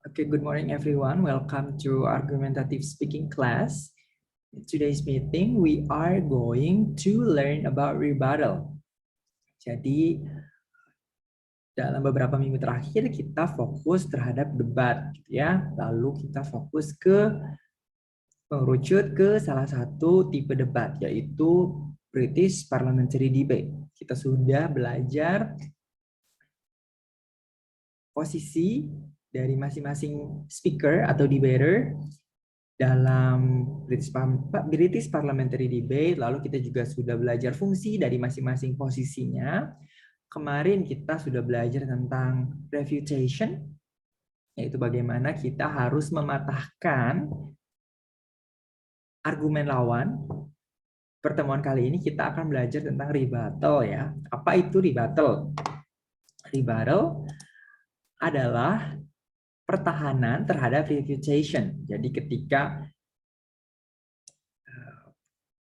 Okay, good morning everyone. Welcome to argumentative speaking class. In today's meeting, we are going to learn about rebuttal. Jadi, dalam beberapa minggu terakhir kita fokus terhadap debat, gitu ya. Lalu kita fokus ke mengerucut ke salah satu tipe debat, yaitu British Parliamentary Debate. Kita sudah belajar posisi dari masing-masing speaker atau debater dalam British Parliamentary Debate, lalu kita juga sudah belajar fungsi dari masing-masing posisinya. Kemarin kita sudah belajar tentang refutation, yaitu bagaimana kita harus mematahkan argumen lawan. Pertemuan kali ini kita akan belajar tentang rebuttal ya. Apa itu rebuttal? Rebuttal adalah pertahanan terhadap refutation. Jadi ketika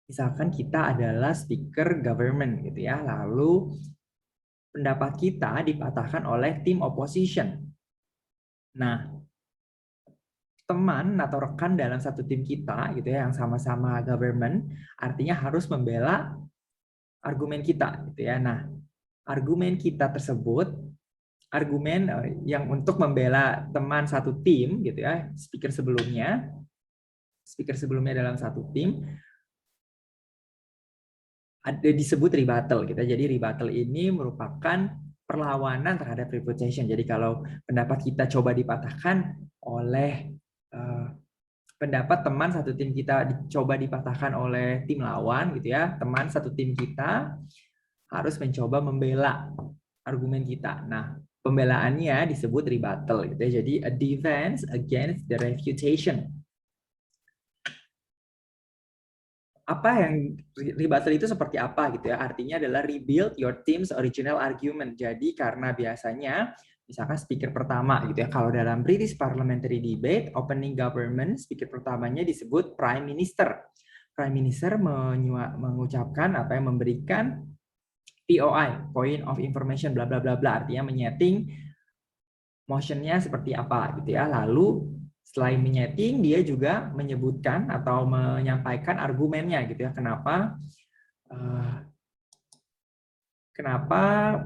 misalkan kita adalah speaker government gitu ya, lalu pendapat kita dipatahkan oleh tim opposition. Nah, teman atau rekan dalam satu tim kita gitu ya yang sama-sama government artinya harus membela argumen kita gitu ya. Nah, argumen kita tersebut argumen yang untuk membela teman satu tim gitu ya, speaker sebelumnya dalam satu tim ada disebut rebuttal gitu. Jadi rebuttal ini merupakan perlawanan terhadap refutation. Jadi kalau pendapat kita coba dipatahkan oleh pendapat teman satu tim kita dicoba dipatahkan oleh tim lawan gitu ya, teman satu tim kita harus mencoba membela argumen kita. Nah, pembelaannya disebut rebuttal gitu ya. Jadi a defense against the refutation. Apa yang rebuttal itu seperti apa gitu ya? Artinya adalah rebuild your team's original argument. Jadi karena biasanya misalkan speaker pertama gitu ya, kalau dalam British Parliamentary Debate, opening government, speaker pertamanya disebut Prime Minister. Prime Minister mengucapkan apa yang memberikan POI, point of information, bla bla bla bla, artinya menyeting motionnya seperti apa gitu ya. Lalu selain menyeting, dia juga menyebutkan atau menyampaikan argumennya gitu ya. Kenapa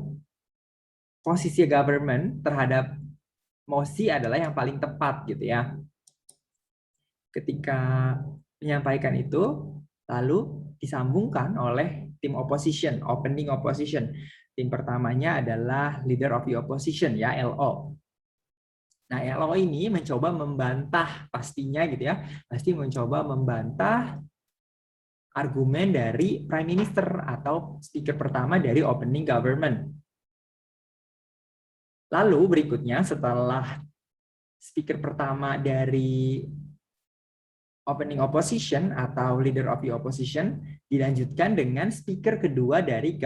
posisi government terhadap mosi adalah yang paling tepat gitu ya. Ketika menyampaikan itu, lalu disambungkan oleh tim opposition, opening opposition. Tim pertamanya adalah leader of the opposition ya, LO. Nah, LO ini mencoba membantah pastinya gitu ya, pasti mencoba membantah argumen dari Prime Minister atau speaker pertama dari opening government. Lalu berikutnya setelah speaker pertama dari opening opposition atau leader of the opposition dilanjutkan dengan speaker kedua dari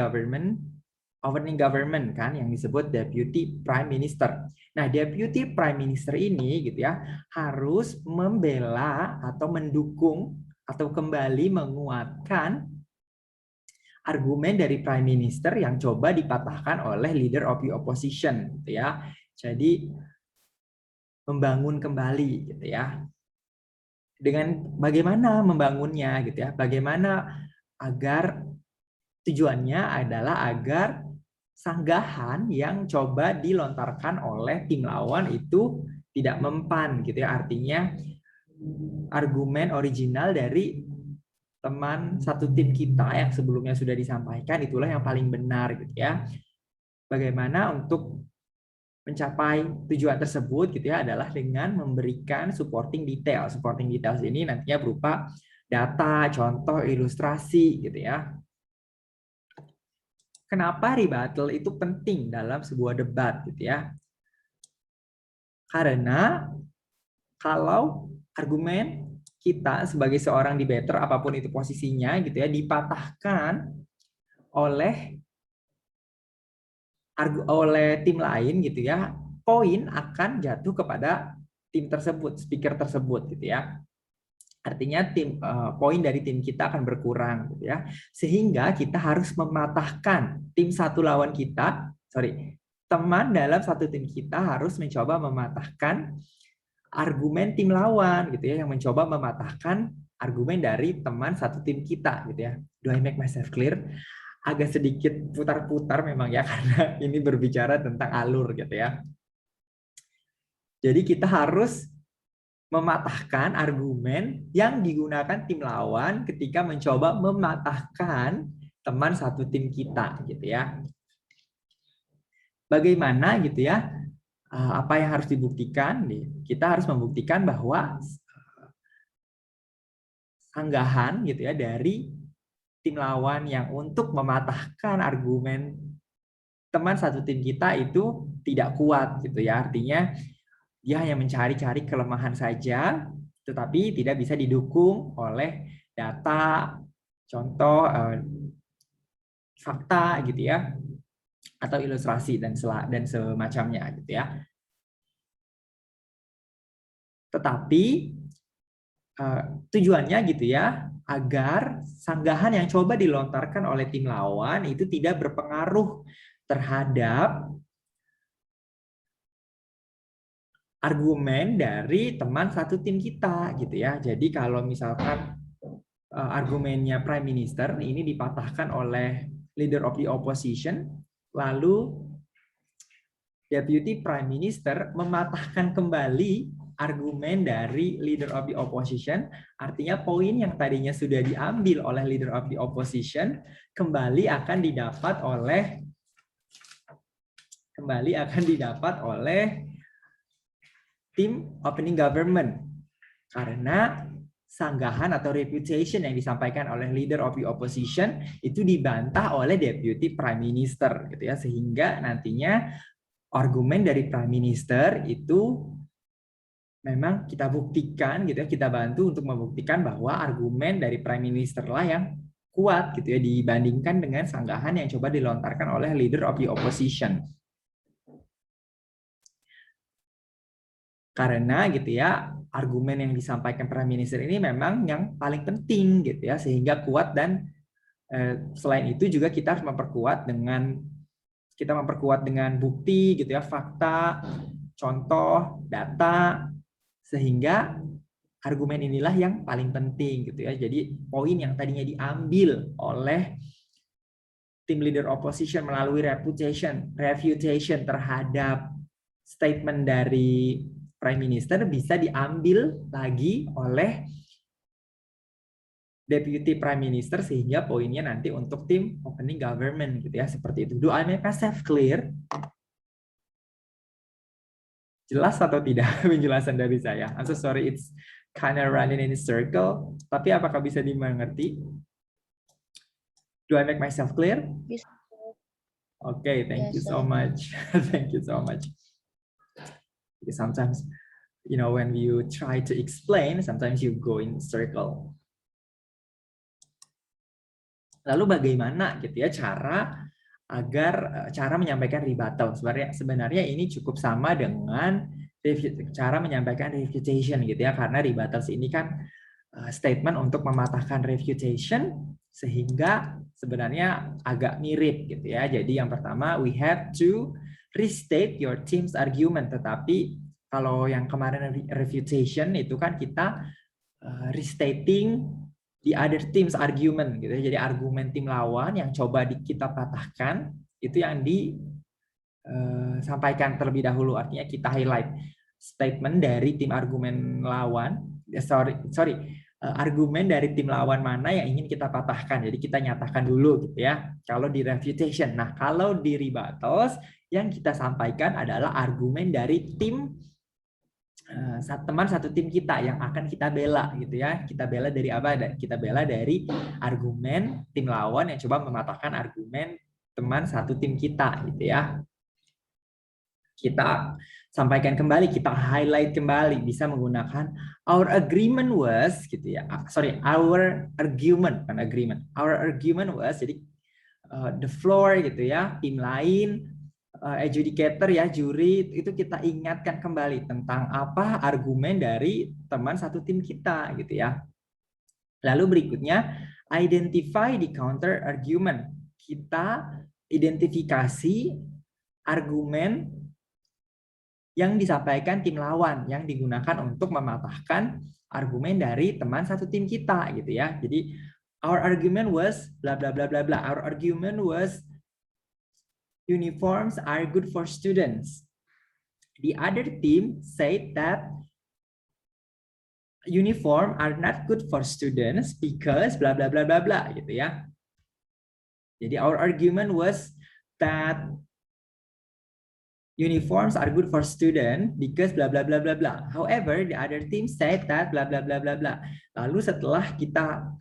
opening government kan yang disebut deputy prime minister. Nah, deputy prime minister ini gitu ya harus membela atau mendukung atau kembali menguatkan argumen dari prime minister yang coba dipatahkan oleh leader of the opposition gitu ya. Jadi membangun kembali gitu ya. Dengan bagaimana membangunnya gitu ya. Bagaimana agar tujuannya adalah agar sanggahan yang coba dilontarkan oleh tim lawan itu tidak mempan gitu ya. Artinya argumen original dari teman satu tim kita yang sebelumnya sudah disampaikan itulah yang paling benar gitu ya. Bagaimana untuk mencapai tujuan tersebut gitu ya adalah dengan memberikan supporting detail. Supporting details ini nantinya berupa data, contoh, ilustrasi gitu ya. Kenapa rebuttal itu penting dalam sebuah debat gitu ya? Karena kalau argumen kita sebagai seorang debater apapun itu posisinya gitu ya dipatahkan oleh tim lain gitu ya, poin akan jatuh kepada tim tersebut, speaker tersebut gitu ya. Artinya poin dari tim kita akan berkurang gitu ya. Sehingga kita harus mematahkan tim satu lawan kita, teman dalam satu tim kita harus mencoba mematahkan argumen tim lawan gitu ya, yang mencoba mematahkan argumen dari teman satu tim kita gitu ya. Do I make myself clear? Agak sedikit putar-putar memang ya karena ini berbicara tentang alur gitu ya. Jadi kita harus mematahkan argumen yang digunakan tim lawan ketika mencoba mematahkan teman satu tim kita gitu ya. Bagaimana gitu ya? Apa yang harus dibuktikan? Kita harus membuktikan bahwa sanggahan gitu ya dari tim lawan yang untuk mematahkan argumen teman satu tim kita itu tidak kuat gitu ya. Artinya dia hanya mencari-cari kelemahan saja, tetapi tidak bisa didukung oleh data, contoh, fakta gitu ya, atau ilustrasi dan semacamnya gitu ya. Tetapi tujuannya gitu ya, agar sanggahan yang coba dilontarkan oleh tim lawan itu tidak berpengaruh terhadap argumen dari teman satu tim kita gitu ya. Jadi kalau misalkan argumennya Prime Minister ini dipatahkan oleh Leader of the Opposition, lalu Deputy Prime Minister mematahkan kembali argumen dari Leader of the Opposition, artinya poin yang tadinya sudah diambil oleh Leader of the Opposition kembali akan didapat oleh tim opening government, karena sanggahan atau reputation yang disampaikan oleh Leader of the Opposition itu dibantah oleh Deputy Prime Minister gitu ya, sehingga nantinya argumen dari Prime Minister itu memang kita buktikan gitu ya, kita bantu untuk membuktikan bahwa argumen dari Prime Minister lah yang kuat gitu ya dibandingkan dengan sanggahan yang coba dilontarkan oleh Leader of the Opposition. Karena gitu ya, argumen yang disampaikan Prime Minister ini memang yang paling penting gitu ya, sehingga kuat. Dan selain itu juga kita harus memperkuat dengan bukti gitu ya, fakta, contoh, data, sehingga argumen inilah yang paling penting gitu ya. Jadi poin yang tadinya diambil oleh tim leader opposition melalui refutation terhadap statement dari Prime Minister bisa diambil lagi oleh Deputy Prime Minister, sehingga poinnya nanti untuk tim opening government gitu ya, seperti itu. Do I make myself clear? Jelas atau tidak penjelasan dari saya? I'm so sorry, it's kind of running in a circle. Tapi apakah bisa dimengerti? Do I make myself clear? Bisa. Okay, thank you so much. Thank you so much. Because sometimes, you know, when you try to explain, sometimes you go in circle. Lalu bagaimana gitu ya cara menyampaikan rebuttal? Sebenarnya ini cukup sama dengan cara menyampaikan refutation gitu ya, karena rebuttals ini kan statement untuk mematahkan refutation, sehingga sebenarnya agak mirip gitu ya. Jadi yang pertama, we have to restate your team's argument. Tetapi kalau yang kemarin refutation itu kan kita restating the other team's argument gitu ya. Jadi argumen tim lawan yang coba kita patahkan itu yang disampaikan terlebih dahulu. Artinya kita highlight statement dari tim argumen lawan. Argumen dari tim lawan mana yang ingin kita patahkan. Jadi kita nyatakan dulu gitu ya. Kalau di refutation. Nah, kalau di rebuttals yang kita sampaikan adalah argumen dari teman satu tim kita yang akan kita bela gitu ya. Kita bela dari apa? Kita bela dari argumen tim lawan yang coba mematahkan argumen teman satu tim kita gitu ya. Kita sampaikan kembali, kita highlight kembali, bisa menggunakan our agreement was gitu ya. Our argument, bukan agreement. Our argument was, jadi the floor gitu ya, tim lain, adjudicator ya, juri, itu kita ingatkan kembali tentang apa argumen dari teman satu tim kita gitu ya. Lalu berikutnya, identify the counter argument. Kita identifikasi argumen yang disampaikan tim lawan yang digunakan untuk mematahkan argumen dari teman satu tim kita gitu ya. Jadi our argument was bla bla bla bla bla. Our argument was uniforms are good for students. The other team said that uniform are not good for students because bla bla bla bla bla gitu ya. Jadi our argument was that uniforms are good for student because bla bla bla bla bla. However, the other team said that bla bla bla bla bla. Lalu setelah kita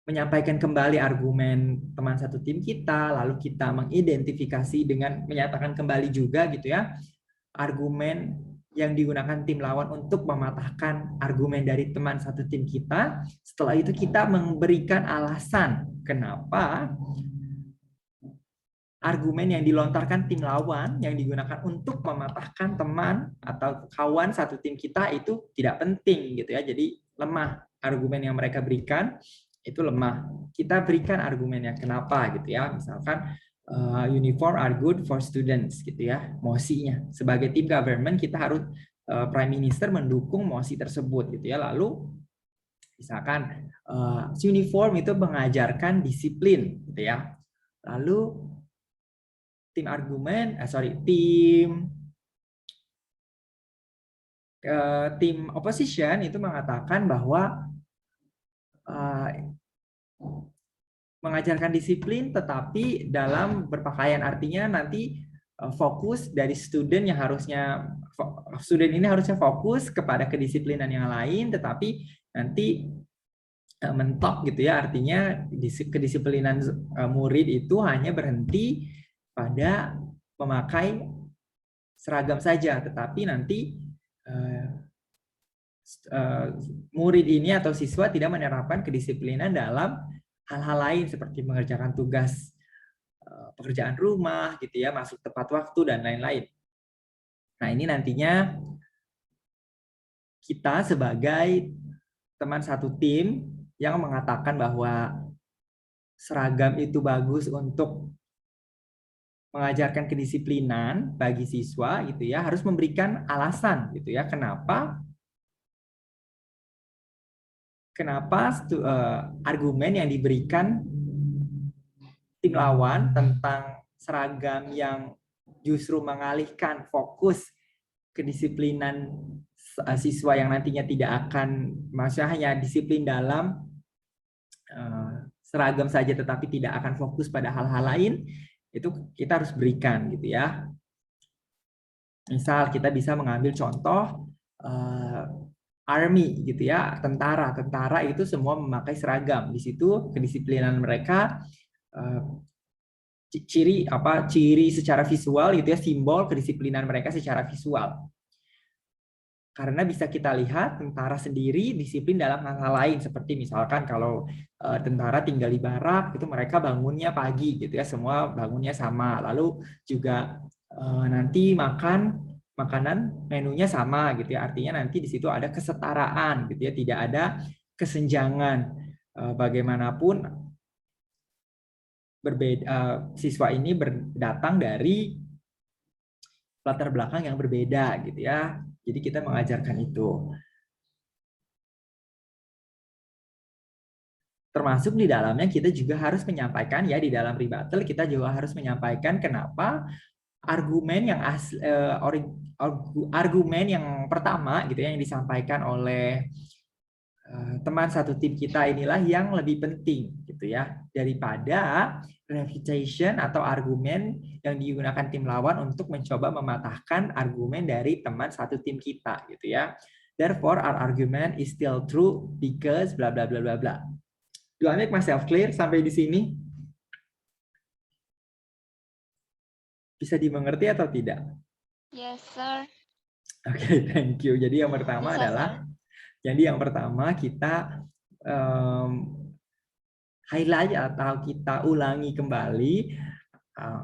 menyampaikan kembali argumen teman satu tim kita, lalu kita mengidentifikasi dengan menyatakan kembali juga gitu ya, argumen yang digunakan tim lawan untuk mematahkan argumen dari teman satu tim kita. Setelah itu kita memberikan alasan kenapa argumen yang dilontarkan tim lawan yang digunakan untuk mematahkan teman atau kawan satu tim kita itu tidak penting gitu ya. Jadi lemah argumen yang mereka berikan itu lemah. Kita berikan argumennya kenapa gitu ya. Misalkan uniform are good for students gitu ya. Mosinya sebagai tim government kita harus Prime Minister mendukung mosi tersebut gitu ya. Lalu misalkan uniform itu mengajarkan disiplin gitu ya. Lalu tim argumen, tim opposition itu mengatakan bahwa mengajarkan disiplin tetapi dalam berpakaian, artinya nanti fokus dari student yang harusnya student ini harusnya fokus kepada kedisiplinan yang lain, tetapi nanti mentok gitu ya, artinya kedisiplinan murid itu hanya berhenti pada memakai seragam saja, tetapi nanti murid ini atau siswa tidak menerapkan kedisiplinan dalam hal-hal lain seperti mengerjakan tugas pekerjaan rumah gitu ya, masuk tepat waktu dan lain-lain. Nah, ini nantinya kita sebagai teman satu tim yang mengatakan bahwa seragam itu bagus untuk mengajarkan kedisiplinan bagi siswa gitu ya, harus memberikan alasan gitu ya kenapa argumen yang diberikan tim lawan tentang seragam yang justru mengalihkan fokus kedisiplinan siswa yang nantinya tidak akan, maksudnya hanya disiplin dalam seragam saja tetapi tidak akan fokus pada hal-hal lain, itu kita harus berikan gitu ya. Misal kita bisa mengambil contoh army gitu ya, tentara itu semua memakai seragam. Di situ kedisiplinan mereka ciri secara visual gitu ya, simbol kedisiplinan mereka secara visual. Karena bisa kita lihat tentara sendiri disiplin dalam hal-hal lain, seperti misalkan kalau tentara tinggal di barak itu mereka bangunnya pagi gitu ya, semua bangunnya sama. Lalu juga nanti makanan menunya sama gitu ya, artinya nanti di situ ada kesetaraan gitu ya, tidak ada kesenjangan. Bagaimanapun berbeda, siswa ini datang dari latar belakang yang berbeda gitu ya. Jadi kita mengajarkan itu. Termasuk di dalamnya kita juga harus menyampaikan ya, di dalam rebuttal kita juga harus menyampaikan kenapa argumen yang argumen yang pertama gitu ya, yang disampaikan oleh teman satu tim kita inilah yang lebih penting gitu ya, daripada refutation atau argumen yang digunakan tim lawan untuk mencoba mematahkan argumen dari teman satu tim kita gitu ya. Therefore our argument is still true because bla bla bla bla bla. Do I make myself clear sampai di sini? Bisa dimengerti atau tidak? Yes, sir. Oke, thank you. Jadi yang pertama adalah, yang pertama kita highlight atau kita ulangi kembali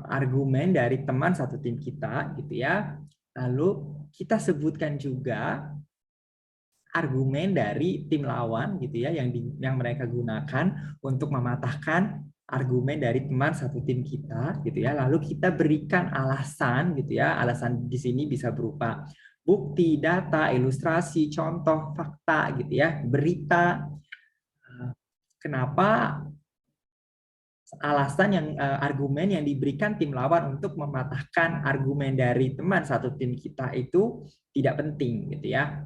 argumen dari teman satu tim kita gitu ya. Lalu kita sebutkan juga argumen dari tim lawan gitu ya, yang mereka gunakan untuk mematahkan argumen dari teman satu tim kita gitu ya, lalu kita berikan alasan gitu ya. Alasan di sini bisa berupa bukti, data, ilustrasi, contoh, fakta gitu ya, berita. Kenapa alasan yang argumen yang diberikan tim lawan untuk mematahkan argumen dari teman satu tim kita itu tidak penting gitu ya.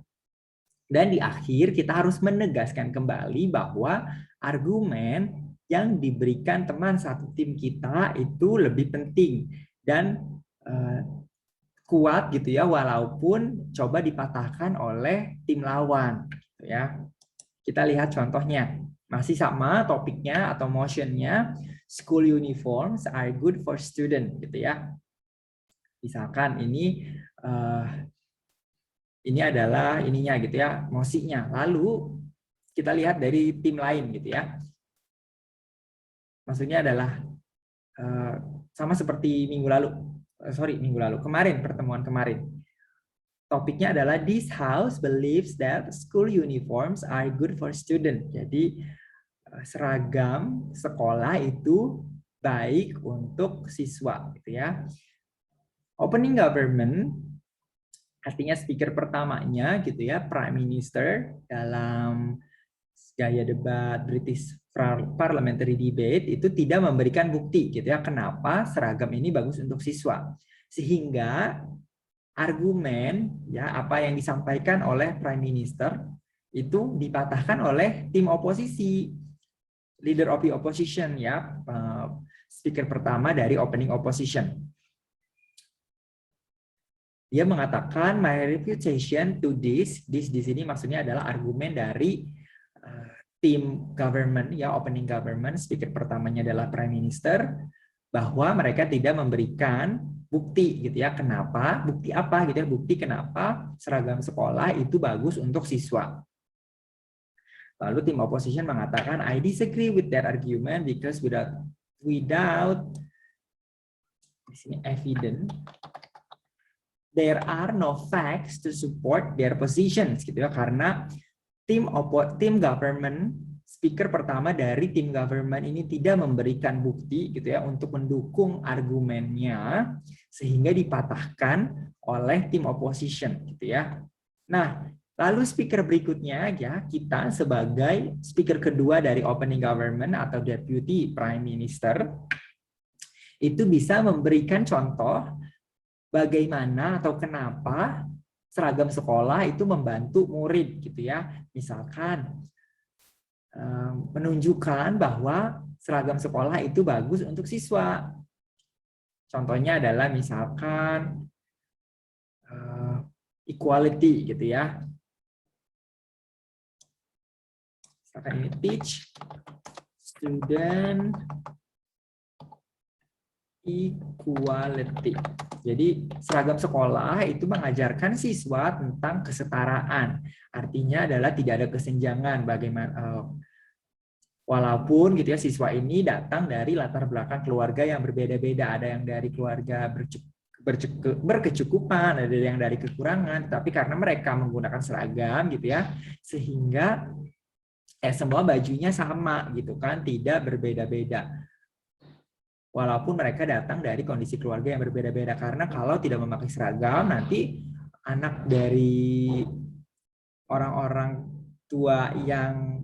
Dan di akhir kita harus menegaskan kembali bahwa argumen yang diberikan teman satu tim kita itu lebih penting dan kuat gitu ya, walaupun coba dipatahkan oleh tim lawan gitu ya. Kita lihat contohnya. Masih sama topiknya atau motionnya, school uniforms are good for student gitu ya. Misalkan ini adalah ininya gitu ya, mosinya. Lalu kita lihat dari tim lain gitu ya. Maksudnya adalah sama seperti kemarin, pertemuan kemarin. Topiknya adalah this house believes that school uniforms are good for student. Jadi seragam sekolah itu baik untuk siswa gitu ya. Opening government artinya speaker pertamanya gitu ya, Prime Minister dalam gaya debat British Parliamentary Debate itu tidak memberikan bukti gitu ya kenapa seragam ini bagus untuk siswa. Sehingga argumen ya apa yang disampaikan oleh Prime Minister itu dipatahkan oleh tim oposisi, leader of the opposition ya, speaker pertama dari opening opposition. Dia mengatakan my reputation to this di sini maksudnya adalah argumen dari tim government ya, opening government, speaker pertamanya adalah Prime Minister, bahwa mereka tidak memberikan bukti gitu ya, kenapa, bukti apa gitu ya, bukti kenapa seragam sekolah itu bagus untuk siswa. Lalu tim opposition mengatakan I disagree with that argument because without di sini evidence there are no facts to support their positions gitu ya, karena tim government, speaker pertama dari tim government ini tidak memberikan bukti gitu ya untuk mendukung argumennya, sehingga dipatahkan oleh tim opposition gitu ya. Nah, lalu speaker berikutnya ya, kita sebagai speaker kedua dari opening government atau deputy prime minister itu bisa memberikan contoh bagaimana atau kenapa seragam sekolah itu membantu murid gitu ya. Misalkan menunjukkan bahwa seragam sekolah itu bagus untuk siswa. Contohnya adalah misalkan equality gitu ya. Misalkan ini teach student equality. Jadi seragam sekolah itu mengajarkan siswa tentang kesetaraan. Artinya adalah tidak ada kesenjangan, bagaimana walaupun gitu ya siswa ini datang dari latar belakang keluarga yang berbeda-beda, ada yang dari keluarga berkecukupan, ada yang dari kekurangan, tapi karena mereka menggunakan seragam gitu ya, sehingga semua bajunya sama gitu kan, tidak berbeda-beda. Walaupun mereka datang dari kondisi keluarga yang berbeda-beda, karena kalau tidak memakai seragam nanti anak dari orang-orang tua yang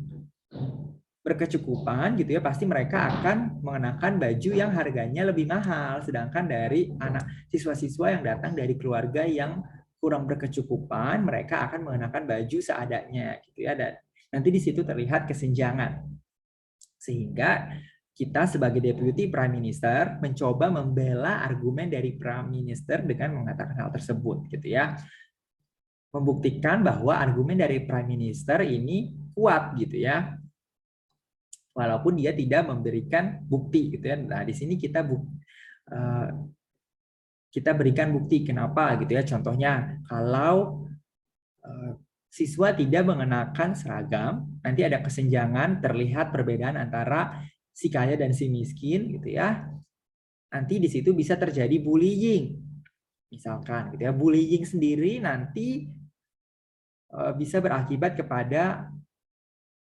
berkecukupan gitu ya, pasti mereka akan mengenakan baju yang harganya lebih mahal, sedangkan dari anak siswa-siswa yang datang dari keluarga yang kurang berkecukupan, mereka akan mengenakan baju seadanya gitu ya, dan nanti di situ terlihat kesenjangan. Sehingga kita sebagai Deputy Prime Minister mencoba membela argumen dari Prime Minister dengan mengatakan hal tersebut gitu ya. Membuktikan bahwa argumen dari Prime Minister ini kuat gitu ya. Walaupun dia tidak memberikan bukti gitu ya. Nah, di sini kita berikan bukti kenapa gitu ya. Contohnya kalau siswa tidak mengenakan seragam, nanti ada kesenjangan, terlihat perbedaan antara si kaya dan si miskin gitu ya. Nanti di situ bisa terjadi bullying. Misalkan gitu ya, bullying sendiri nanti bisa berakibat kepada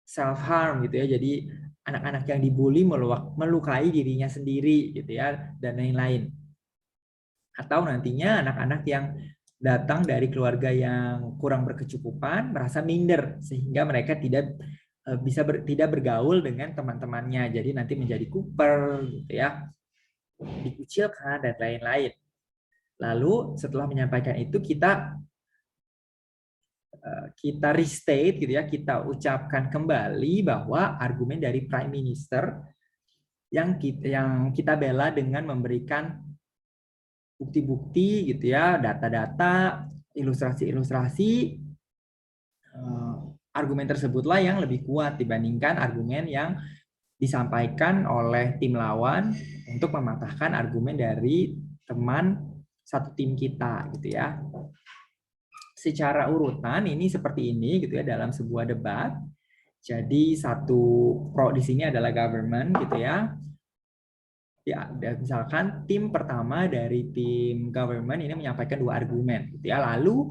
self harm gitu ya. Jadi anak-anak yang dibully melukai dirinya sendiri gitu ya, dan lain-lain. Atau nantinya anak-anak yang datang dari keluarga yang kurang berkecukupan merasa minder sehingga mereka tidak bergaul dengan teman-temannya, jadi nanti menjadi kuper gitu ya, dikucilkan dan lain-lain. Lalu setelah menyampaikan itu kita restate gitu ya, kita ucapkan kembali bahwa argumen dari Prime Minister yang kita bela dengan memberikan bukti-bukti gitu ya, data-data, ilustrasi-ilustrasi, argumen tersebutlah yang lebih kuat dibandingkan argumen yang disampaikan oleh tim lawan untuk mematahkan argumen dari teman satu tim kita gitu ya. Secara urutan ini seperti ini gitu ya dalam sebuah debat. Jadi satu pro di sini adalah government gitu ya. Ya, misalkan tim pertama dari tim government ini menyampaikan 2 argumen gitu ya. Lalu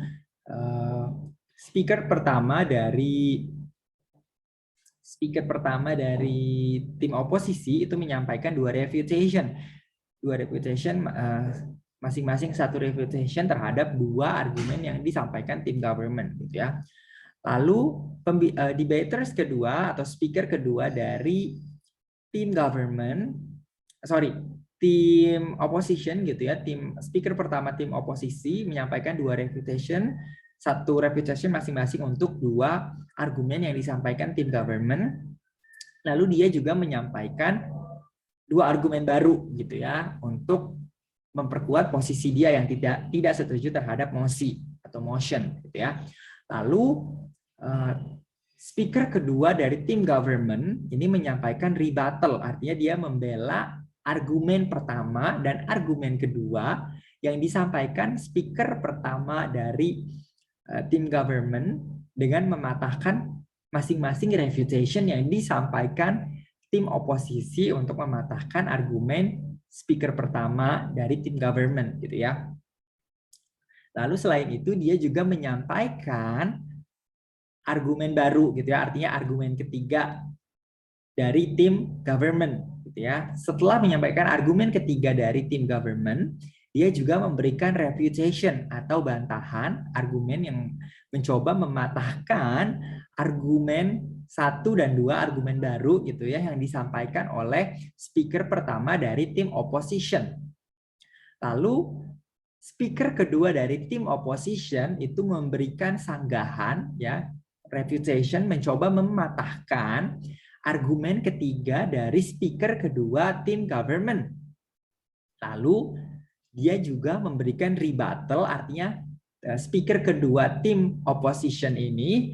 speaker pertama dari tim oposisi itu menyampaikan 2 refutation. 2 refutation masing-masing 1 refutation terhadap 2 argumen yang disampaikan tim government gitu ya. Lalu debaters kedua atau speaker kedua dari tim tim opposition gitu ya, tim speaker pertama tim oposisi menyampaikan 2 refutation, 1 refutation masing-masing untuk 2 argumen yang disampaikan tim government. Lalu dia juga menyampaikan 2 argumen baru gitu ya untuk memperkuat posisi dia yang tidak setuju terhadap mosi atau motion gitu ya. Lalu speaker kedua dari tim government ini menyampaikan rebuttal, artinya dia membela argumen pertama dan argumen kedua yang disampaikan speaker pertama dari tim government dengan mematahkan masing-masing refutation yang disampaikan tim oposisi untuk mematahkan argumen speaker pertama dari tim government gitu ya. Lalu selain itu dia juga menyampaikan argumen baru gitu ya, artinya argumen ketiga dari tim government gitu ya. Setelah menyampaikan argumen ketiga dari tim government, dia juga memberikan refutation atau bantahan argumen yang mencoba mematahkan argumen 1 dan 2 argumen baru gitu ya yang disampaikan oleh speaker pertama dari tim opposition. Lalu speaker kedua dari tim opposition itu memberikan sanggahan ya, refutation, mencoba mematahkan argumen ketiga dari speaker kedua tim government. Lalu dia juga memberikan rebuttal, artinya speaker kedua tim opposition ini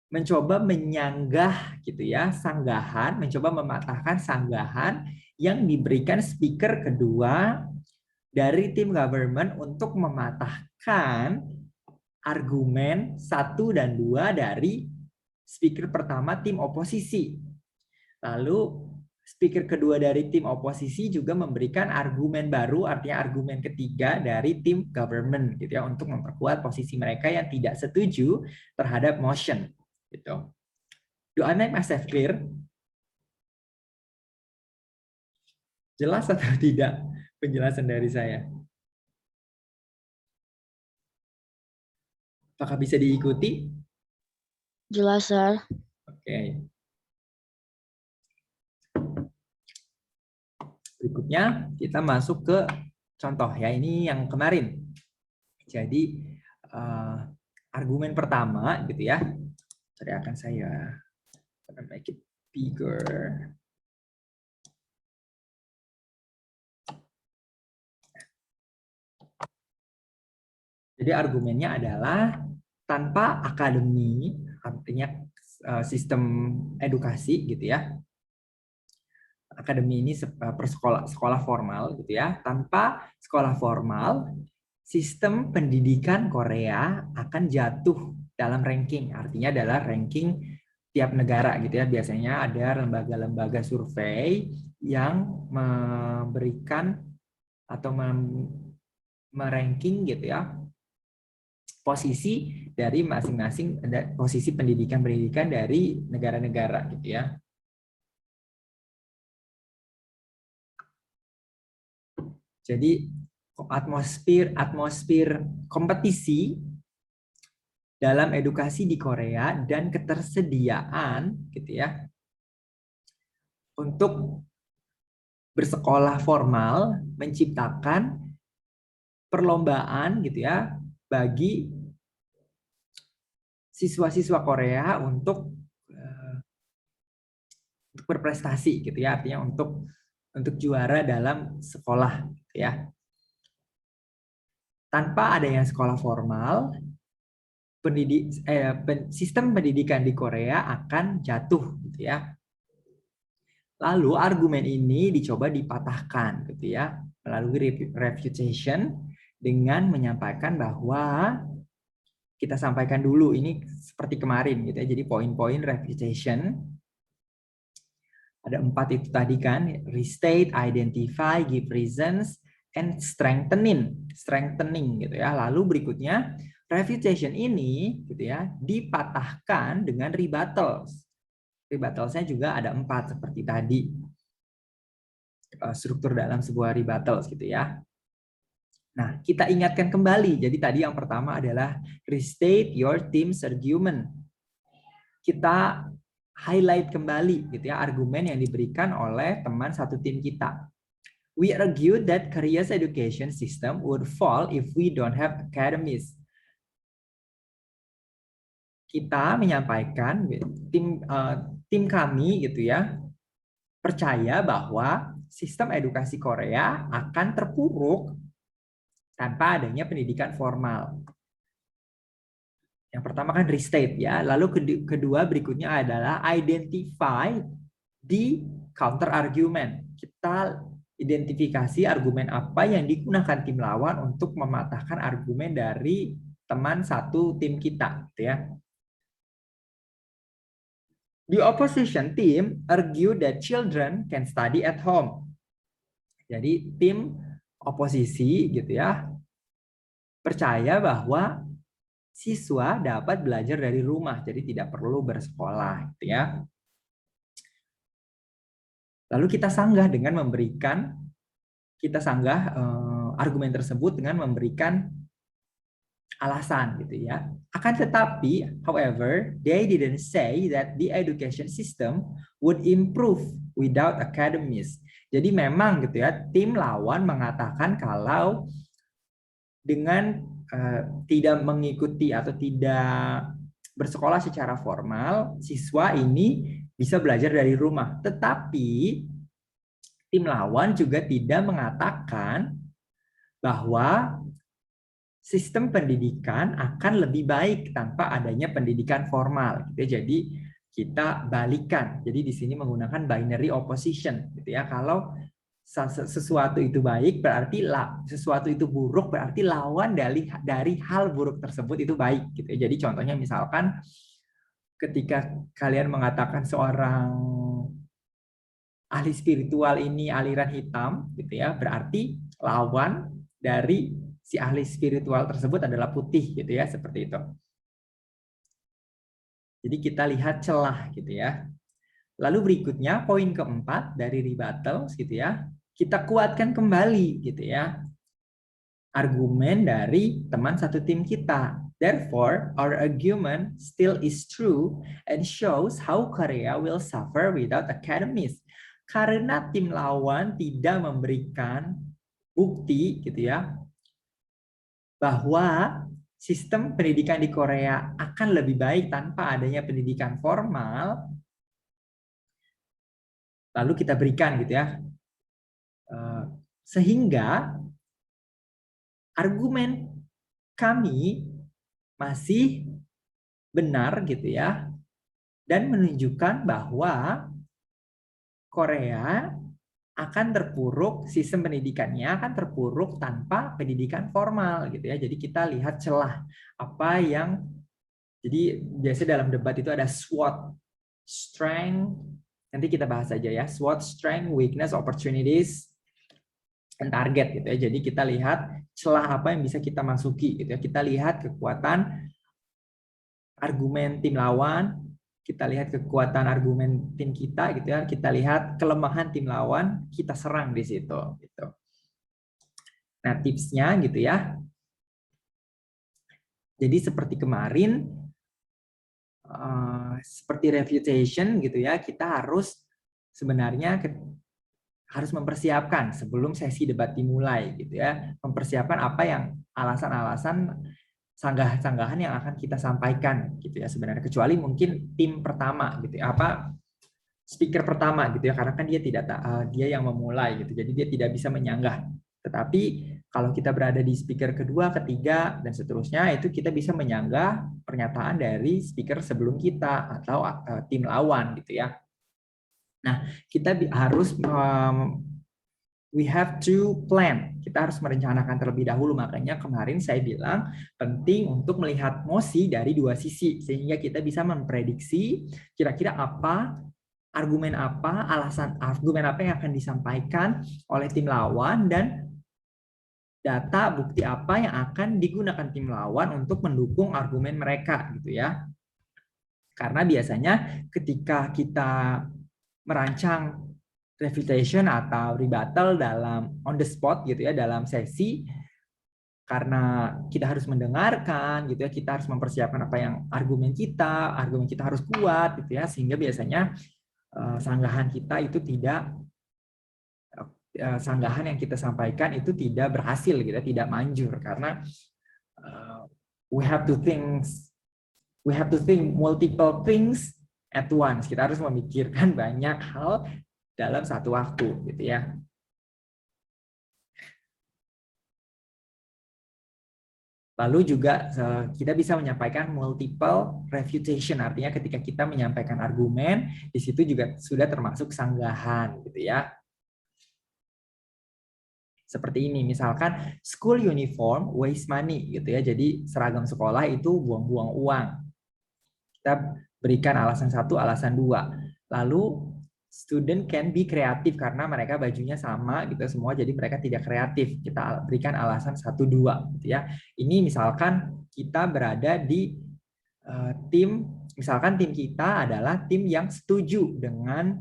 mencoba menyanggah gitu ya, sanggahan, mencoba mematahkan sanggahan yang diberikan speaker kedua dari tim government untuk mematahkan argumen 1 dan 2 dari speaker pertama tim oposisi. Lalu speaker kedua dari tim oposisi juga memberikan argumen baru, artinya argumen ketiga dari tim government gitu ya, untuk memperkuat posisi mereka yang tidak setuju terhadap motion gitu. Do I make myself clear? Jelas atau tidak penjelasan dari saya? Apakah bisa diikuti? Jelas, Sir. Oke. Berikutnya kita masuk ke contoh ya, ini yang kemarin. Jadi argumen pertama gitu ya. Jadi akan saya make it bigger. Jadi argumennya adalah tanpa akademi, artinya sistem edukasi gitu ya. Akademi ini sekolah formal gitu ya. Tanpa sekolah formal, sistem pendidikan Korea akan jatuh dalam ranking. Artinya adalah ranking tiap negara gitu ya. Biasanya ada lembaga-lembaga survei yang memberikan atau meranking gitu ya posisi dari masing-masing posisi pendidikan dari negara-negara gitu ya. Jadi atmosfer kompetisi dalam edukasi di Korea dan ketersediaan gitu ya untuk bersekolah formal menciptakan perlombaan gitu ya bagi siswa-siswa Korea untuk berprestasi gitu ya, artinya untuk juara dalam sekolah gitu ya. Tanpa adanya sekolah formal, sistem pendidikan di Korea akan jatuh gitu ya. Lalu argumen ini dicoba dipatahkan gitu ya melalui refutation dengan menyampaikan bahwa kita sampaikan dulu ini seperti kemarin gitu ya. Jadi poin-poin refutation ada 4 itu tadi kan, restate, identify, give reasons, and strengthening gitu ya. Lalu berikutnya refutation ini gitu ya dipatahkan dengan rebuttals. Rebuttalsnya juga ada 4 seperti tadi struktur dalam sebuah rebuttals gitu ya. Nah, kita ingatkan kembali. Jadi tadi yang pertama adalah restate your team's argument. Kita highlight kembali gitu ya argumen yang diberikan oleh teman satu tim kita. We argue that Korea's education system would fall if we don't have academies. Kita menyampaikan tim kami gitu ya percaya bahwa sistem edukasi Korea akan terpuruk tanpa adanya pendidikan formal. Yang pertama kan restate ya, lalu kedua berikutnya adalah identify di counter argument. Kita identifikasi argumen apa yang digunakan tim lawan untuk mematahkan argumen dari teman satu tim kita, gitu ya. The opposition team argue that children can study at home. Jadi tim oposisi gitu ya percaya bahwa siswa dapat belajar dari rumah, jadi tidak perlu bersekolah, gitu ya. Lalu kita sanggah dengan memberikan, argumen tersebut dengan memberikan alasan, gitu ya. Akan tetapi, however, they didn't say that the education system would improve without academies. Jadi memang gitu ya, tim lawan mengatakan kalau dengan tidak mengikuti atau tidak bersekolah secara formal, siswa ini bisa belajar dari rumah. Tetapi tim lawan juga tidak mengatakan bahwa sistem pendidikan akan lebih baik tanpa adanya pendidikan formal. Jadi kita balikan. Jadi di sini menggunakan binary opposition, gitu ya. Kalau sesuatu itu baik berarti sesuatu itu buruk berarti lawan dari hal buruk tersebut itu baik, gitu. Jadi contohnya misalkan ketika kalian mengatakan seorang ahli spiritual ini aliran hitam, gitu ya, berarti lawan dari si ahli spiritual tersebut adalah putih, gitu ya, seperti itu. Jadi kita lihat celah, gitu ya. Lalu berikutnya poin keempat dari rebuttal, gitu ya. Kita kuatkan kembali gitu ya argumen dari teman satu tim kita. Therefore, our argument still is true and shows how Korea will suffer without academies. Karena tim lawan tidak memberikan bukti gitu ya bahwa sistem pendidikan di Korea akan lebih baik tanpa adanya pendidikan formal. Lalu kita berikan gitu ya. Sehingga argumen kami masih benar gitu ya dan menunjukkan bahwa Korea akan terpuruk, sistem pendidikannya akan terpuruk tanpa pendidikan formal gitu ya. Jadi kita lihat celah apa yang jadi biasa dalam debat itu ada SWOT, strength, nanti kita bahas aja ya, SWOT, strength, weakness, opportunities, and target gitu ya. Jadi kita lihat celah apa yang bisa kita masuki gitu ya. Kita lihat kekuatan argumen tim lawan, kita lihat kekuatan argumen tim kita gitu ya. Kita lihat kelemahan tim lawan, kita serang di situ gitu. Nah, tipsnya gitu ya. Jadi seperti kemarin, seperti refutation gitu ya, kita harus sebenarnya harus mempersiapkan sebelum sesi debat dimulai gitu ya, mempersiapkan apa yang alasan-alasan sanggahan-sanggahan yang akan kita sampaikan gitu ya sebenarnya, kecuali mungkin tim pertama gitu ya, speaker pertama gitu ya, karena kan dia yang memulai gitu, jadi dia tidak bisa menyanggah. Tetapi kalau kita berada di speaker kedua, ketiga, dan seterusnya, itu kita bisa menyanggah pernyataan dari speaker sebelum kita atau tim lawan gitu ya. Nah, kita harus we have to plan. Kita harus merencanakan terlebih dahulu. Makanya kemarin saya bilang penting untuk melihat mosi dari dua sisi sehingga kita bisa memprediksi kira-kira argumen apa, argumen apa yang akan disampaikan oleh tim lawan dan data bukti apa yang akan digunakan tim lawan untuk mendukung argumen mereka gitu ya. Karena biasanya ketika kita merancang refutation atau rebuttal dalam on the spot gitu ya, dalam sesi, karena kita harus mendengarkan gitu ya, kita harus mempersiapkan apa yang argumen kita harus kuat gitu ya, sehingga biasanya sanggahan kita itu sanggahan yang kita sampaikan itu tidak berhasil gitu, tidak manjur karena we have to think multiple things at once. Kita harus memikirkan banyak hal dalam satu waktu gitu ya. Lalu juga kita bisa menyampaikan multiple refutation, artinya ketika kita menyampaikan argumen, di situ juga sudah termasuk sanggahan gitu ya. Seperti ini, misalkan school uniform waste money gitu ya. Jadi seragam sekolah itu buang-buang uang. Kita berikan alasan 1, alasan 2. Lalu student can be kreatif karena mereka bajunya sama gitu semua, jadi mereka tidak kreatif. Kita berikan alasan 1, 2 gitu ya. Ini misalkan kita berada di tim, misalkan tim kita adalah tim yang setuju dengan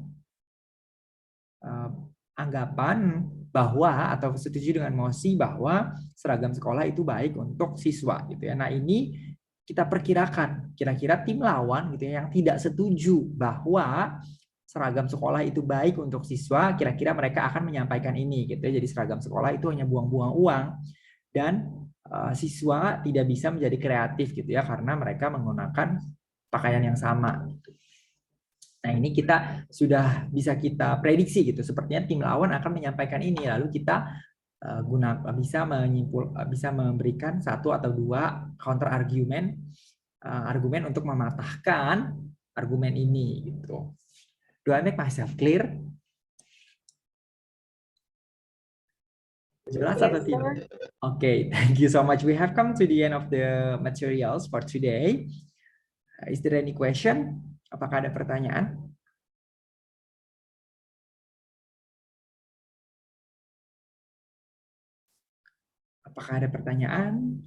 anggapan bahwa atau setuju dengan mosi bahwa seragam sekolah itu baik untuk siswa gitu ya. Nah, ini kita perkirakan kira-kira tim lawan gitu ya yang tidak setuju bahwa seragam sekolah itu baik untuk siswa, kira-kira mereka akan menyampaikan ini gitu ya. Jadi seragam sekolah itu hanya buang-buang uang dan siswa tidak bisa menjadi kreatif gitu ya karena mereka menggunakan pakaian yang sama gitu. Nah, ini kita sudah bisa kita prediksi gitu. Sepertinya tim lawan akan menyampaikan ini, lalu kita bisa memberikan 1 atau 2 counter argumen untuk mematahkan argumen ini gitu. Do I make myself clear? Jelas atau tidak? Okay, thank you so much. We have come to the end of the materials for today. Is there any question? Apakah ada pertanyaan? Apakah ada pertanyaan?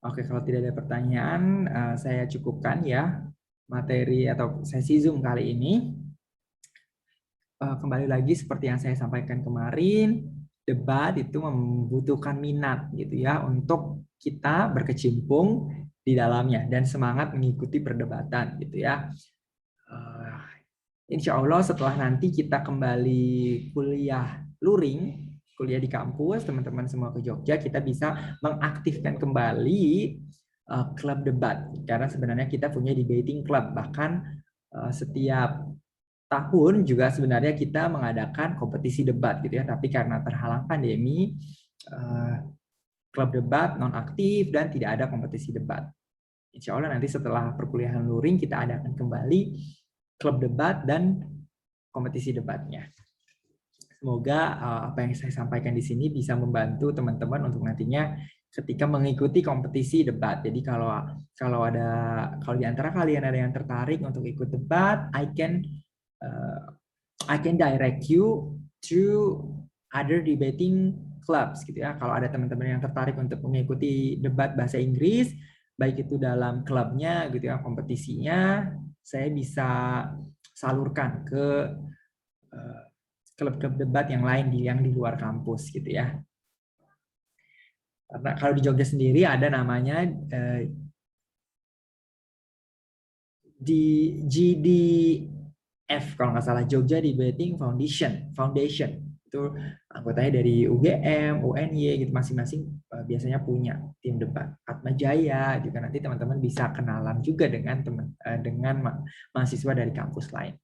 Oke, kalau tidak ada pertanyaan, saya cukupkan ya materi atau sesi Zoom kali ini. Kembali lagi seperti yang saya sampaikan kemarin, debat itu membutuhkan minat gitu ya untuk kita berkecimpung di dalamnya dan semangat mengikuti perdebatan gitu ya. Insya Allah setelah nanti kita kembali kuliah luring, kuliah di kampus, teman-teman semua ke Jogja, kita bisa mengaktifkan kembali klub debat. Karena sebenarnya kita punya debating club, bahkan setiap tahun juga sebenarnya kita mengadakan kompetisi debat gitu ya, tapi karena terhalang pandemi, klub debat nonaktif dan tidak ada kompetisi debat. Insya Allah nanti setelah perkuliahan luring kita adakan kembali klub debat dan kompetisi debatnya. Semoga apa yang saya sampaikan di sini bisa membantu teman-teman untuk nantinya ketika mengikuti kompetisi debat. Jadi kalau di antara kalian ada yang tertarik untuk ikut debat, I can direct you to other debating clubs gitu ya. Kalau ada teman-teman yang tertarik untuk mengikuti debat bahasa Inggris, baik itu dalam klubnya gitu ya, kompetisinya, saya bisa salurkan ke klub-klub debat yang lain yang di luar kampus gitu ya. Karena kalau di Jogja sendiri ada namanya di GDF kalau nggak salah, Jogja Debating Foundation itu anggotanya dari UGM, UNY gitu, masing-masing biasanya punya tim debat. Atma Jaya juga, nanti teman-teman bisa kenalan juga dengan mahasiswa dari kampus lain.